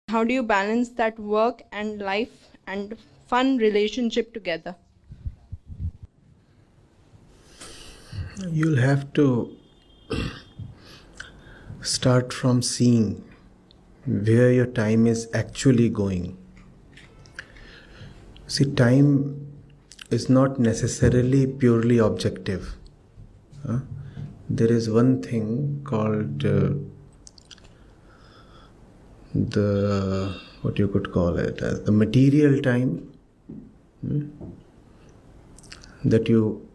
How do you balance that work and life and fun relationship together? You'll have to start from seeing where your time is actually going. See, time is not necessarily purely objective. huh? There is one thing called the what you could call it as the material time, that you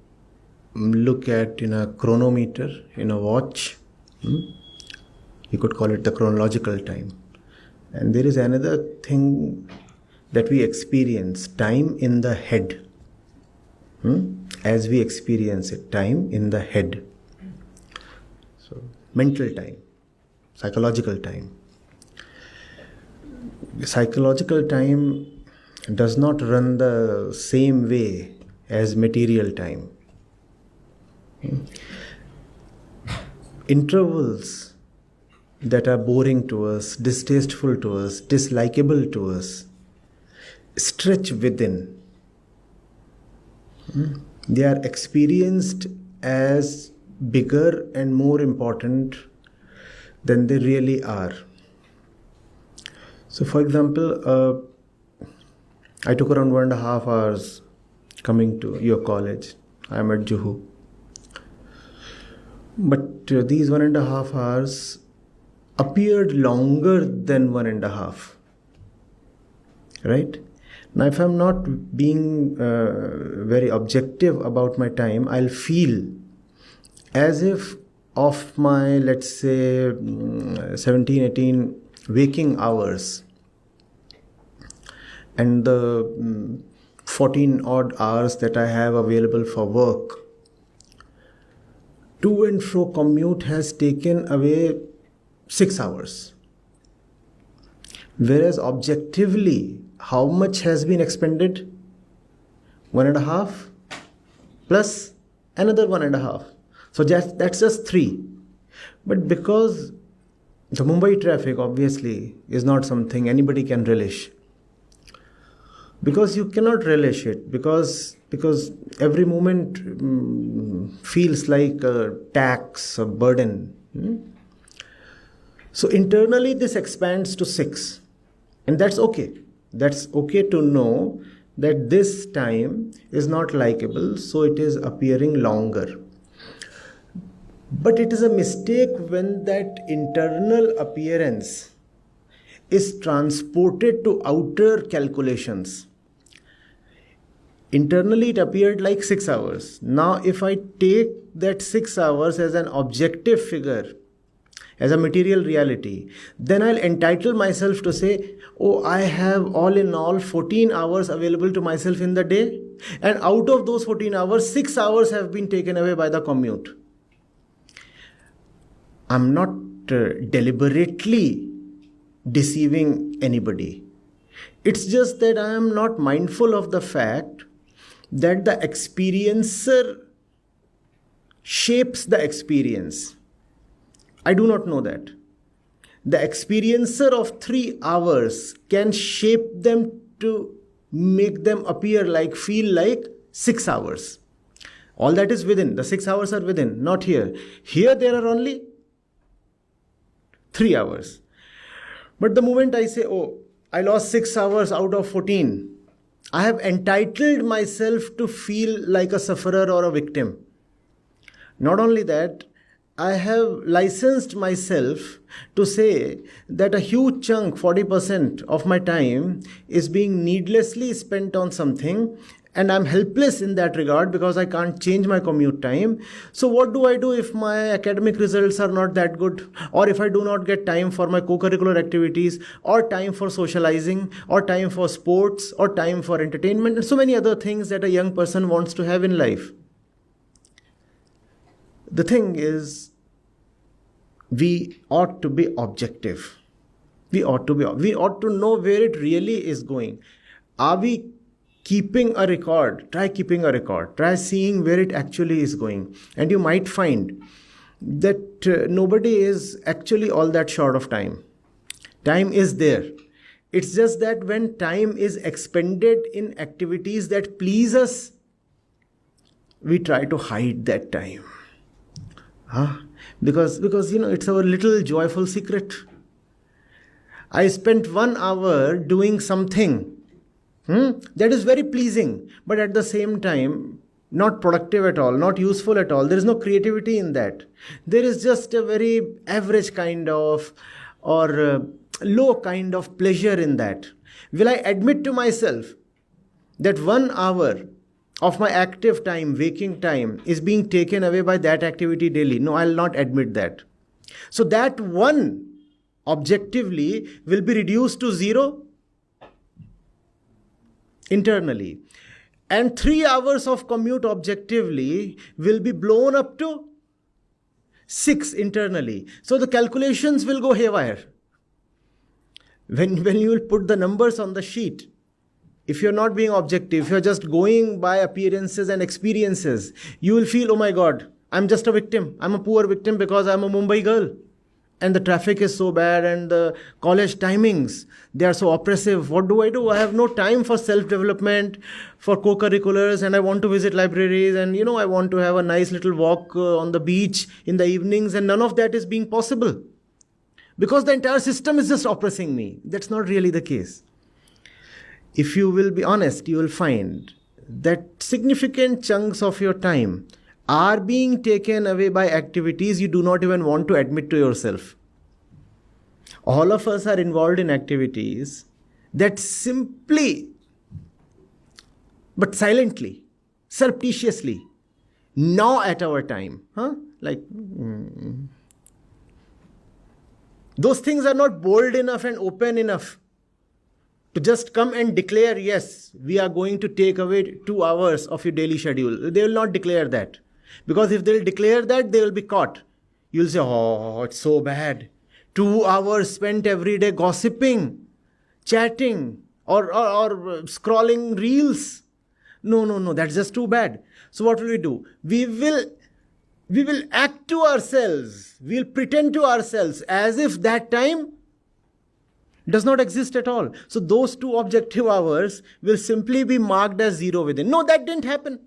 look at in a chronometer, in a watch. You could call it the chronological time. And there is another thing that we experience, time in the head. As we experience it, time in the head. So, mental time, psychological time. Psychological time does not run the same way as material time. Intervals that are boring to us, distasteful to us, dislikable to us, stretch within. They are experienced as bigger and more important than they really are. So, for example, I took around 1.5 hours coming to your college. I am at Juhu. But these 1.5 hours appeared longer than 1.5. Right? Now, if I'm not being very objective about my time, I'll feel as if of my, let's say, 17, 18 waking hours and the 14 odd hours that I have available for work, to and fro commute has taken away 6 hours. Whereas objectively, how much has been expended? 1.5 plus another 1.5. So that's just 3. But because the Mumbai traffic obviously is not something anybody can relish. Because you cannot relish it, because every moment feels like a tax, a burden. So internally this expands to 6. And that's okay. That's okay to know that this time is not likable, so it is appearing longer. But it is a mistake when that internal appearance is transported to outer calculations. Internally, it appeared like 6 hours. Now, if I take that 6 hours as an objective figure, as a material reality, then I'll entitle myself to say, oh, I have all in all 14 hours available to myself in the day. And out of those 14 hours, 6 hours have been taken away by the commute. I'm not deliberately deceiving anybody. It's just that I am not mindful of the fact that the experiencer shapes the experience. I do not know that. The experiencer of 3 hours can shape them to make them appear like, feel like 6 hours. All that is within. The 6 hours are within, not here. Here there are only 3 hours. But the moment I say, oh, I lost 6 hours out of 14, I have entitled myself to feel like a sufferer or a victim. Not only that, I have licensed myself to say that a huge chunk, 40% of my time, is being needlessly spent on something, and I'm helpless in that regard because I can't change my commute time. So what do I do if my academic results are not that good, or if I do not get time for my co-curricular activities, or time for socializing, or time for sports, or time for entertainment, and so many other things that a young person wants to have in life? The thing is, we ought to be objective. We ought to know where it really is going. Are we keeping a record? Try keeping a record. Try seeing where it actually is going. And you might find that nobody is actually all that short of time. Time is there. It's just that when time is expended in activities that please us, we try to hide that time. Because it's our little joyful secret. I spent 1 hour doing something that is very pleasing, but at the same time, not productive at all, not useful at all. There is no creativity in that. There is just a very average kind of or low kind of pleasure in that. Will I admit to myself that 1 hour of my active time, waking time, is being taken away by that activity daily? No, I'll not admit that. So that one objectively will be reduced to 0 internally. And 3 hours of commute objectively will be blown up to 6 internally. So the calculations will go haywire. When you will put the numbers on the sheet, if you're not being objective, if you're just going by appearances and experiences, you will feel, oh my God, I'm just a victim. I'm a poor victim because I'm a Mumbai girl. And the traffic is so bad and the college timings, they are so oppressive. What do? I have no time for self-development, for co-curriculars, and I want to visit libraries, and I want to have a nice little walk on the beach in the evenings, and none of that is being possible. Because the entire system is just oppressing me. That's not really the case. If you will be honest, you will find that significant chunks of your time are being taken away by activities you do not even want to admit to yourself. All of us are involved in activities that simply, but silently, surreptitiously, gnaw at our time. Those things are not bold enough and open enough to just come and declare, yes, we are going to take away 2 hours of your daily schedule. They will not declare that. Because if they'll declare that, they will be caught. You'll say, oh, it's so bad. 2 hours spent every day gossiping, chatting, or scrolling reels. No, that's just too bad. So what will we do? We will act to ourselves. We'll pretend to ourselves as if that time does not exist at all. So those 2 objective hours will simply be marked as 0 within. No, that didn't happen.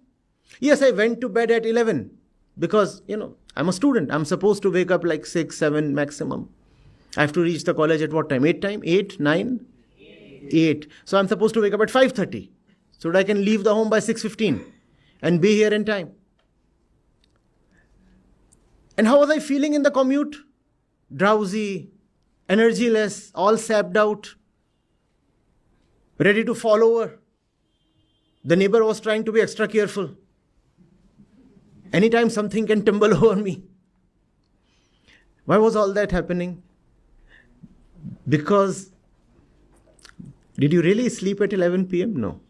Yes, I went to bed at 11 because, I'm a student. I'm supposed to wake up like 6, 7 maximum. I have to reach the college at what time? 8, 9? 8. So I'm supposed to wake up at 5:30 so that I can leave the home by 6:15 and be here in time. And how was I feeling in the commute? Drowsy, energyless, all sapped out, ready to fall over. The neighbor was trying to be extra careful. Anytime something can tumble over me. Why was all that happening? Because, did you really sleep at 11 p.m.? No.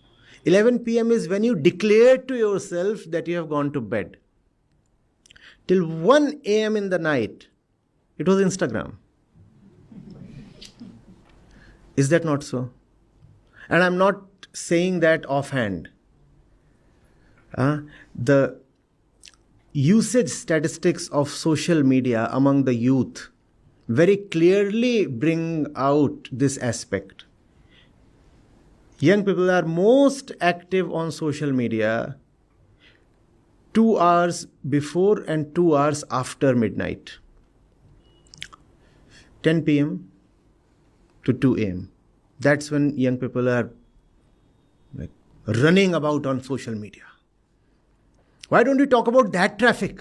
11 p.m. is when you declare to yourself that you have gone to bed. Till 1 a.m. in the night, it was Instagram. Is that not so? And I'm not saying that offhand. The usage statistics of social media among the youth very clearly bring out this aspect. Young people are most active on social media 2 hours before and 2 hours after midnight. 10 p.m. to 2 a.m. That's when young people are running about on social media. Why don't we talk about that traffic?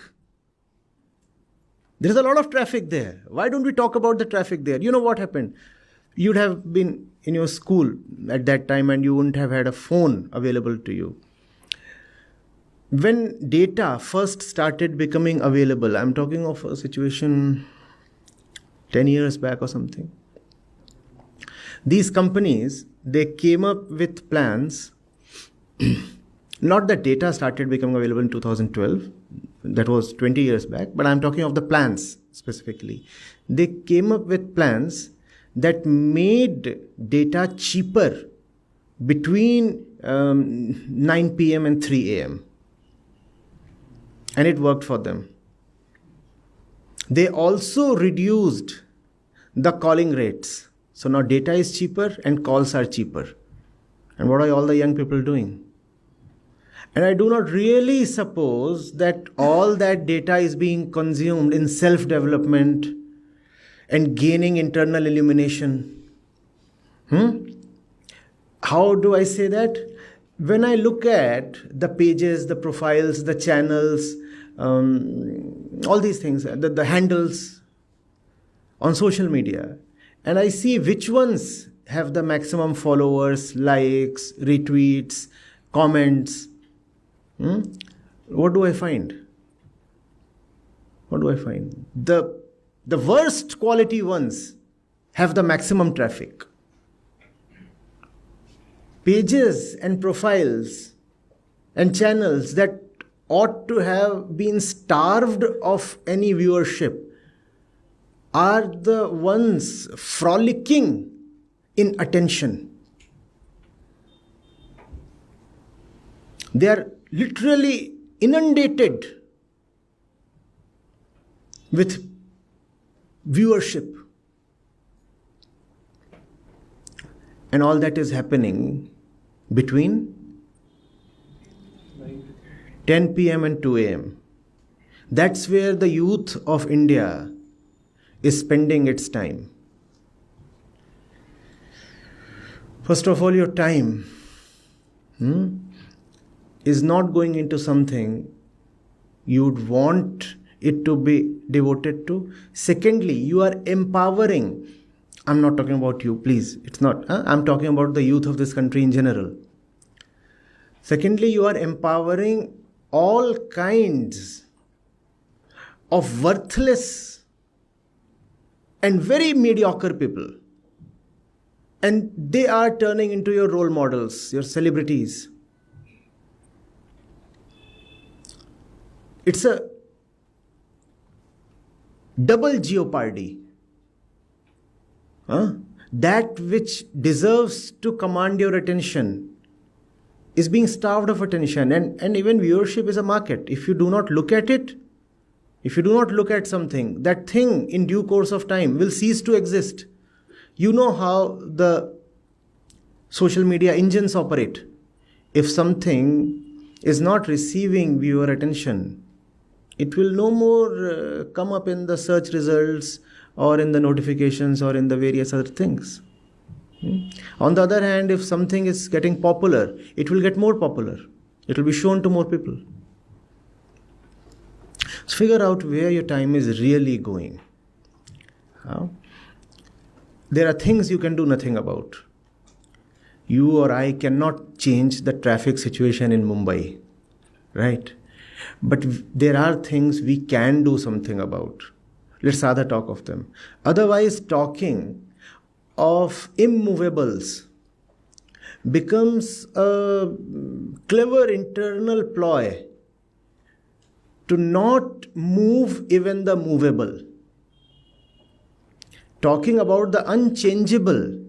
There's a lot of traffic there. Why don't we talk about the traffic there? You know what happened? You'd have been in your school at that time and you wouldn't have had a phone available to you. When data first started becoming available, I'm talking of a situation 10 years back or something. These companies, they came up with plans. Not that data started becoming available in 2012. That was 20 years back. But I'm talking of the plans specifically. They came up with plans that made data cheaper between 9 p.m. and 3 a.m. And it worked for them. They also reduced the calling rates. So now data is cheaper and calls are cheaper. And what are all the young people doing? And I do not really suppose that all that data is being consumed in self-development and gaining internal illumination. How do I say that? When I look at the pages, the profiles, the channels, all these things, the handles on social media, and I see which ones have the maximum followers, likes, retweets, comments, what do I find? What do I find? The worst quality ones have the maximum traffic. Pages and profiles and channels that ought to have been starved of any viewership are the ones frolicking in attention. They are literally inundated with viewership. And all that is happening between 10 p.m. and 2 a.m. That's where the youth of India is spending its time. First of all, your time is not going into something you'd want it to be devoted to. Secondly, you are empowering. I'm not talking about you, please. It's not. I'm talking about the youth of this country in general. Secondly, you are empowering all kinds of worthless and very mediocre people. And they are turning into your role models, your celebrities. It's a double jeopardy. That which deserves to command your attention is being starved of attention. And even viewership is a market. If you do not look at it, if you do not look at something, that thing in due course of time will cease to exist. You know how the social media engines operate. If something is not receiving viewer attention, it will no more come up in the search results or in the notifications or in the various other things. On the other hand, if something is getting popular, it will get more popular. It will be shown to more people. So figure out where your time is really going. There are things you can do nothing about. You or I cannot change the traffic situation in Mumbai, right? But there are things we can do something about. Let's rather talk of them. Otherwise, talking of immovables becomes a clever internal ploy to not move even the movable. Talking about the unchangeable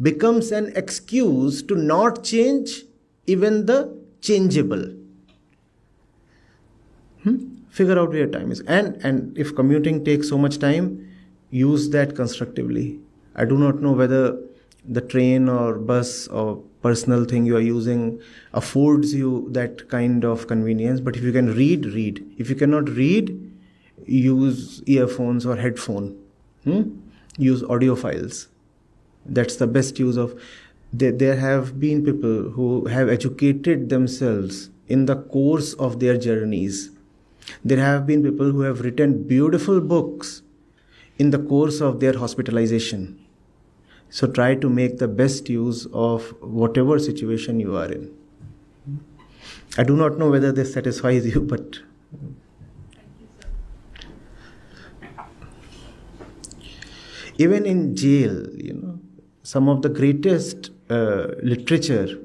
becomes an excuse to not change even the changeable. Figure out where your time is. And if commuting takes so much time, use that constructively. I do not know whether the train or bus or personal thing you are using affords you that kind of convenience. But if you can read, read. If you cannot read, use earphones or headphone. Use audio files. That's the best use of. There have been people who have educated themselves in the course of their journeys. There have been people who have written beautiful books in the course of their hospitalization. So try to make the best use of whatever situation you are in. I do not know whether this satisfies you, but even in jail, some of the greatest literature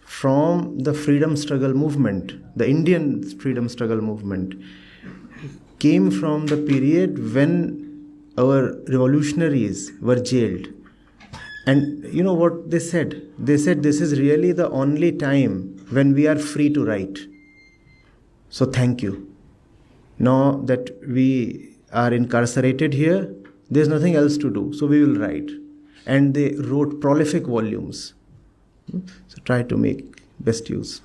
from the freedom struggle movement, the Indian freedom struggle movement, came from the period when our revolutionaries were jailed. And you know what they said? They said this is really the only time when we are free to write. So thank you. Now that we are incarcerated here, there's nothing else to do, so we will write. and they wrote prolific volumes. So try to make best use.